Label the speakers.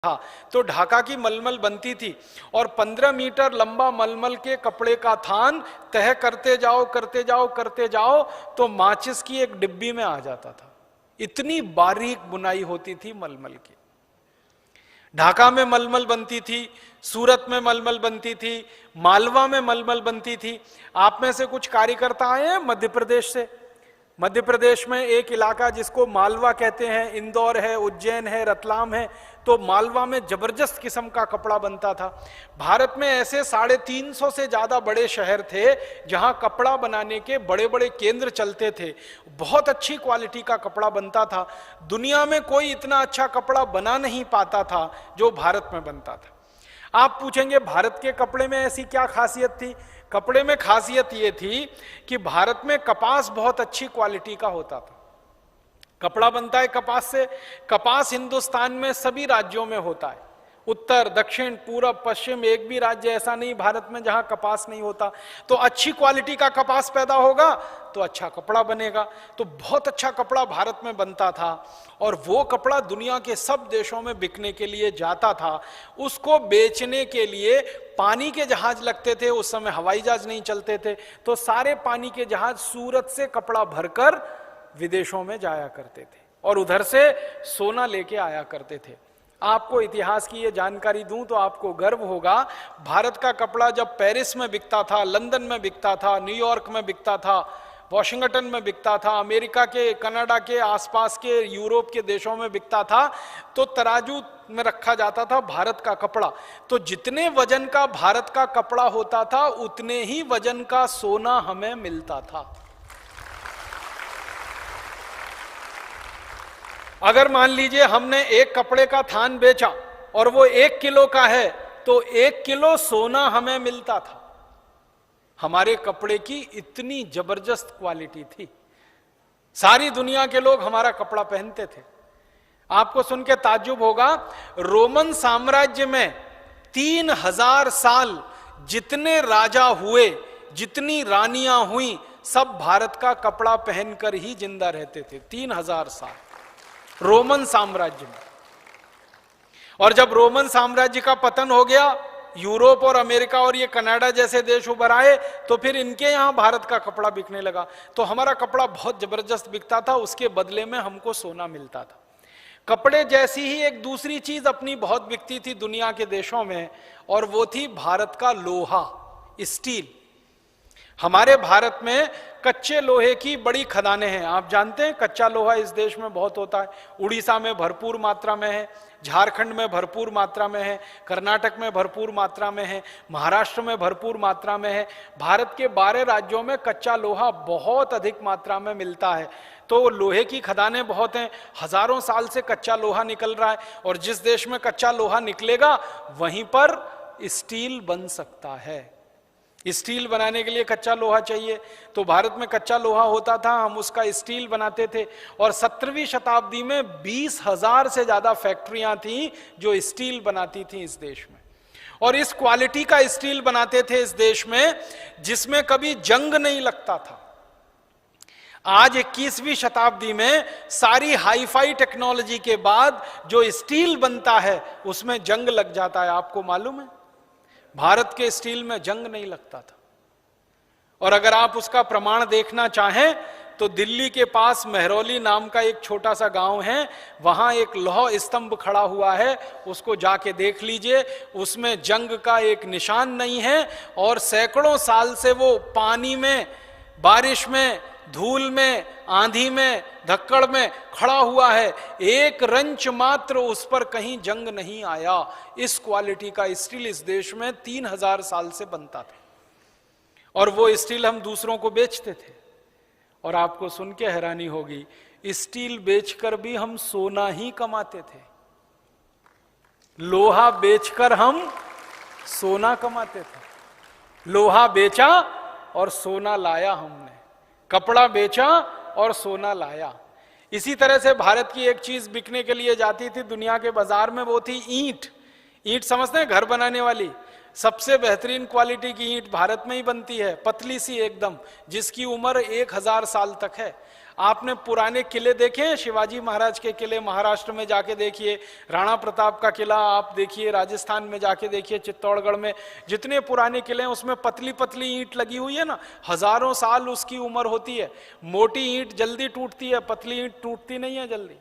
Speaker 1: था तो ढाका की मलमल बनती थी और 15 मीटर लंबा मलमल के कपड़े का थान तह करते जाओ करते जाओ करते जाओ तो माचिस की एक डिब्बी में आ जाता था। इतनी बारीक बुनाई होती थी मलमल की। ढाका में मलमल बनती थी, सूरत में मलमल बनती थी, मालवा में मलमल बनती थी। आप में से कुछ कार्यकर्ता आए हैं मध्य प्रदेश से। मध्य प्रदेश में एक इलाका जिसको मालवा कहते हैं, इंदौर है, उज्जैन है, रतलाम है, तो मालवा में जबरदस्त किस्म का कपड़ा बनता था। भारत में ऐसे 350 से ज्यादा बड़े शहर थे जहां कपड़ा बनाने के बड़े बड़े केंद्र चलते थे। बहुत अच्छी क्वालिटी का कपड़ा बनता था। दुनिया में कोई इतना अच्छा कपड़ा बना नहीं पाता था जो भारत में बनता था। आप पूछेंगे भारत के कपड़े में ऐसी क्या खासियत थी? कपड़े में खासियत यह थी कि भारत में कपास बहुत अच्छी क्वालिटी का होता था। कपड़ा बनता है कपास से। कपास हिंदुस्तान में सभी राज्यों में होता है, उत्तर, दक्षिण, पूरब, पश्चिम, एक भी राज्य ऐसा नहीं भारत में जहां कपास नहीं होता। तो अच्छी क्वालिटी का कपास पैदा होगा तो अच्छा कपड़ा बनेगा। तो बहुत अच्छा कपड़ा भारत में बनता था और वो कपड़ा दुनिया के सब देशों में बिकने के लिए जाता था। उसको बेचने के लिए पानी के जहाज लगते थे, उस समय हवाई जहाज नहीं चलते थे, तो सारे पानी के जहाज सूरत से कपड़ा भरकर विदेशों में जाया करते थे और उधर से सोना लेके आया करते थे। आपको इतिहास की ये जानकारी दूं तो आपको गर्व होगा। भारत का कपड़ा जब पेरिस में बिकता था, लंदन में बिकता था, न्यूयॉर्क में बिकता था, वॉशिंगटन में बिकता था, अमेरिका के, कनाडा के आसपास के, यूरोप के देशों में बिकता था, तो तराजू में रखा जाता था भारत का कपड़ा। तो जितने वजन का भारत का कपड़ा होता था उतने ही वजन का सोना हमें मिलता था। अगर मान लीजिए हमने एक कपड़े का थान बेचा और वो 1 किलो का है तो 1 किलो सोना हमें मिलता था। हमारे कपड़े की इतनी जबरदस्त क्वालिटी थी। सारी दुनिया के लोग हमारा कपड़ा पहनते थे। आपको सुन के ताज्जुब होगा, रोमन साम्राज्य में 3000 साल जितने राजा हुए, जितनी रानियां हुई, सब भारत का कपड़ा पहनकर ही जिंदा रहते थे। 3000 साल रोमन साम्राज्य में। और जब रोमन साम्राज्य का पतन हो गया, यूरोप और अमेरिका और ये कनाडा जैसे देश उभर आए, तो फिर इनके यहां भारत का कपड़ा बिकने लगा। तो हमारा कपड़ा बहुत जबरदस्त बिकता था, उसके बदले में हमको सोना मिलता था। कपड़े जैसी ही एक दूसरी चीज अपनी बहुत बिकती थी दुनिया के देशों में, और वो थी भारत का लोहा, स्टील। हमारे भारत में कच्चे लोहे की बड़ी खदानें हैं। आप जानते हैं कच्चा लोहा इस देश में बहुत होता है। उड़ीसा में भरपूर मात्रा में है, झारखंड में भरपूर मात्रा में है, कर्नाटक में भरपूर मात्रा में है, महाराष्ट्र में भरपूर मात्रा में है। भारत के 12 राज्यों में कच्चा लोहा बहुत अधिक मात्रा में मिलता है। तो लोहे की खदानें बहुत हैं, हजारों साल से कच्चा लोहा निकल रहा है, और जिस देश में कच्चा लोहा निकलेगा वहीं पर स्टील बन सकता है। स्टील बनाने के लिए कच्चा लोहा चाहिए, तो भारत में कच्चा लोहा होता था, हम उसका स्टील बनाते थे। और 17वीं शताब्दी में 20,000 से ज्यादा फैक्ट्रियां थी जो स्टील बनाती थी इस देश में, और इस क्वालिटी का स्टील बनाते थे इस देश में जिसमें कभी जंग नहीं लगता था। आज 21वीं शताब्दी में सारी हाईफाई टेक्नोलॉजी के बाद जो स्टील बनता है उसमें जंग लग जाता है। आपको मालूम है भारत के स्टील में जंग नहीं लगता था। और अगर आप उसका प्रमाण देखना चाहें तो दिल्ली के पास मेहरौली नाम का एक छोटा सा गांव है, वहां एक लौह स्तंभ खड़ा हुआ है, उसको जाके देख लीजिए। उसमें जंग का एक निशान नहीं है, और सैकड़ों साल से वो पानी में, बारिश में, धूल में, आंधी में, धक्कड़ में खड़ा हुआ है। एक रंच मात्र उस पर कहीं जंग नहीं आया। इस क्वालिटी का स्टील इस देश में 3000 साल से बनता था, और वो स्टील हम दूसरों को बेचते थे। और आपको सुन के हैरानी होगी, स्टील बेचकर भी हम सोना ही कमाते थे। लोहा बेचकर हम सोना कमाते थे। लोहा बेचा और सोना लाया हमने, कपड़ा बेचा और सोना लाया। इसी तरह से भारत की एक चीज बिकने के लिए जाती थी दुनिया के बाजार में, वो थी ईंट। ईंट समझते हैं, घर बनाने वाली। सबसे बेहतरीन क्वालिटी की ईंट भारत में ही बनती है, पतली सी एकदम, जिसकी उम्र 1000 साल तक है। आपने पुराने किले देखे हैं? शिवाजी महाराज के किले महाराष्ट्र में जाके देखिए, राणा प्रताप का किला आप देखिए, राजस्थान में जाके देखिए, चित्तौड़गढ़ में जितने पुराने किले हैं उसमें पतली पतली ईंट लगी हुई है ना, हजारों साल उसकी उम्र होती है। मोटी ईंट जल्दी टूटती है, पतली ईंट टूटती नहीं है जल्दी।